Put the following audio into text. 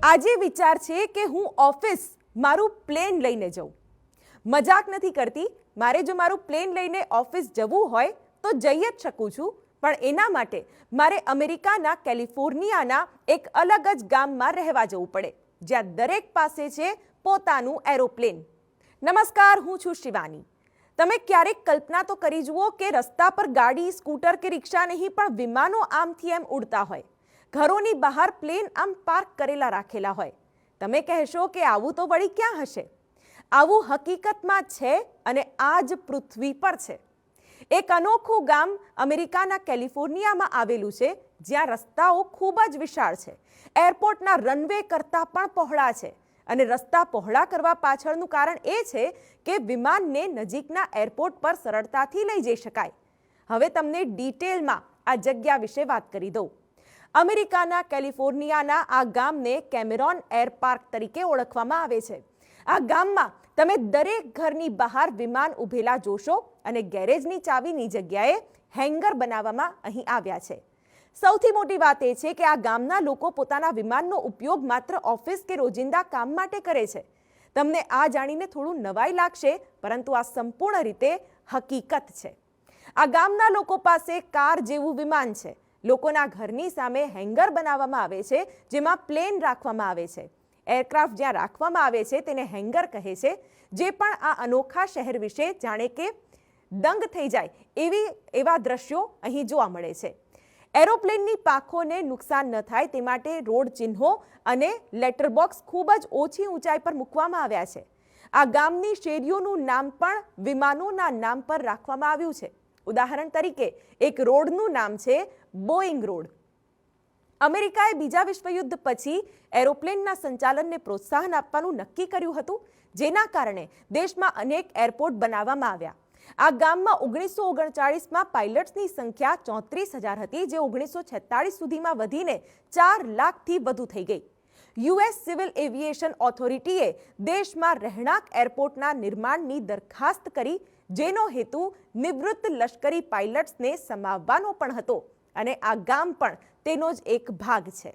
આજે વિચાર છે કે હું ઓફિસ મારું પ્લેન લઈને જાઉં. મજાક નથી કરતી. મારે જો મારું પ્લેન લઈને ઓફિસ જવું હોય તો જઈ જ શકું છું, પણ એના માટે મારે અમેરિકાના કેલિફોર્નિયાના એક અલગ જ ગામમાં રહેવા જવું પડે, જ્યાં દરેક પાસે છે પોતાનું એરોપ્લેન. નમસ્કાર, હું છું શિવાની. તમે ક્યારેક કલ્પના તો કરી જુઓ કે રસ્તા પર ગાડી, સ્કૂટર કે રિક્ષા નહીં પણ વિમાનો આમથી એમ ઉડતા હોય. ઘરોની બહાર પ્લેન આમ પાર્ક કરેલા રાખેલા હોય. તમે કહેશો કે આવું તો વળી ક્યાં હશે? આવું હકીકતમાં છે અને આ જ પૃથ્વી પર છે. એક અનોખું ગામ અમેરિકાના કેલિફોર્નિયામાં આવેલું છે, જ્યાં રસ્તાઓ ખૂબ જ વિશાળ છે, એરપોર્ટના રનવે કરતાં પણ પહોળા છે. અને રસ્તા પહોળા કરવા પાછળનું કારણ એ છે કે વિમાનને નજીકના એરપોર્ટ પર સરળતાથી લઈ જઈ શકાય. હવે તમને ડિટેલમાં આ જગ્યા વિશે વાત કરી દઉં. અમેરિકાના કેલિફોર્નિયાના આ ગામને કેમેરોન એર પાર્ક તરીકે ઓળખવામાં આવે છે. આ ગામમાં તમે દરેક ઘરની બહાર વિમાન ઊભેલા જોશો અને ગેરેજની ચાવીની જગ્યાએ હેંગર બનાવવામાં અહીં આવ્યા છે. સૌથી મોટી વાત એ છે કે આ ગામના લોકો પોતાના વિમાનનો ઉપયોગ માત્ર ઓફિસ કે રોજિંદા કામ માટે કરે છે. તમને આ જાણીને થોડું નવાઈ લાગશે, પરંતુ આ સંપૂર્ણ રીતે હકીકત છે. આ ગામના લોકો પાસે કાર જેવું વિમાન છે. લોકોના ઘરની સામે હેંગર બનાવવામાં આવે છે, જેમાં પ્લેન રાખવામાં આવે છે. એરક્રાફ્ટ જ્યાં રાખવામાં આવે છે તેને હેંગર કહે છે. જે પણ આ અનોખા શહેર વિશે જાણે કે દંગ થઈ જાય એવા દ્રશ્યો અહીં જોવા મળે છે. એરોપ્લેનની પાંખોને નુકસાન ન થાય તે માટે રોડ ચિહ્નો અને લેટર બોક્સ ખૂબ જ ઓછી ઊંચાઈ પર મૂકવામાં આવ્યા છે. આ ગામની શેરીઓનું નામ પણ વિમાનોના નામ પર રાખવામાં આવ્યું છે. ઉદાહરણ તરીકે એક રોડનું નામ છે બોઈંગ રોડ. અમેરિકાએ બીજા વિશ્વયુદ્ધ પછી એરોપ્લેનના સંચાલનને પ્રોત્સાહન આપવાનું નક્કી કર્યું હતું, જેના કારણે દેશમાં અનેક એરપોર્ટ બનાવવામાં આવ્યા. આ ગામમાં 1939માં પાયલટ્સની સંખ્યા 34,000 હતી, જે 1946 સુધીમાં વધીને 4 લાખથી વધુ થઈ ગઈ. યુએસ સિવિલ એવિએશન ઓથોરિટીએ દેશમાં રહેણાંક એરપોર્ટના નિર્માણની દરખાસ્ત કરી, જેનો હેતુ નિવૃત્ત લશ્કરી પાયલટ્સને સમાવવાનો પણ હતો, અને આ ગામ પણ તેનો જ એક ભાગ છે.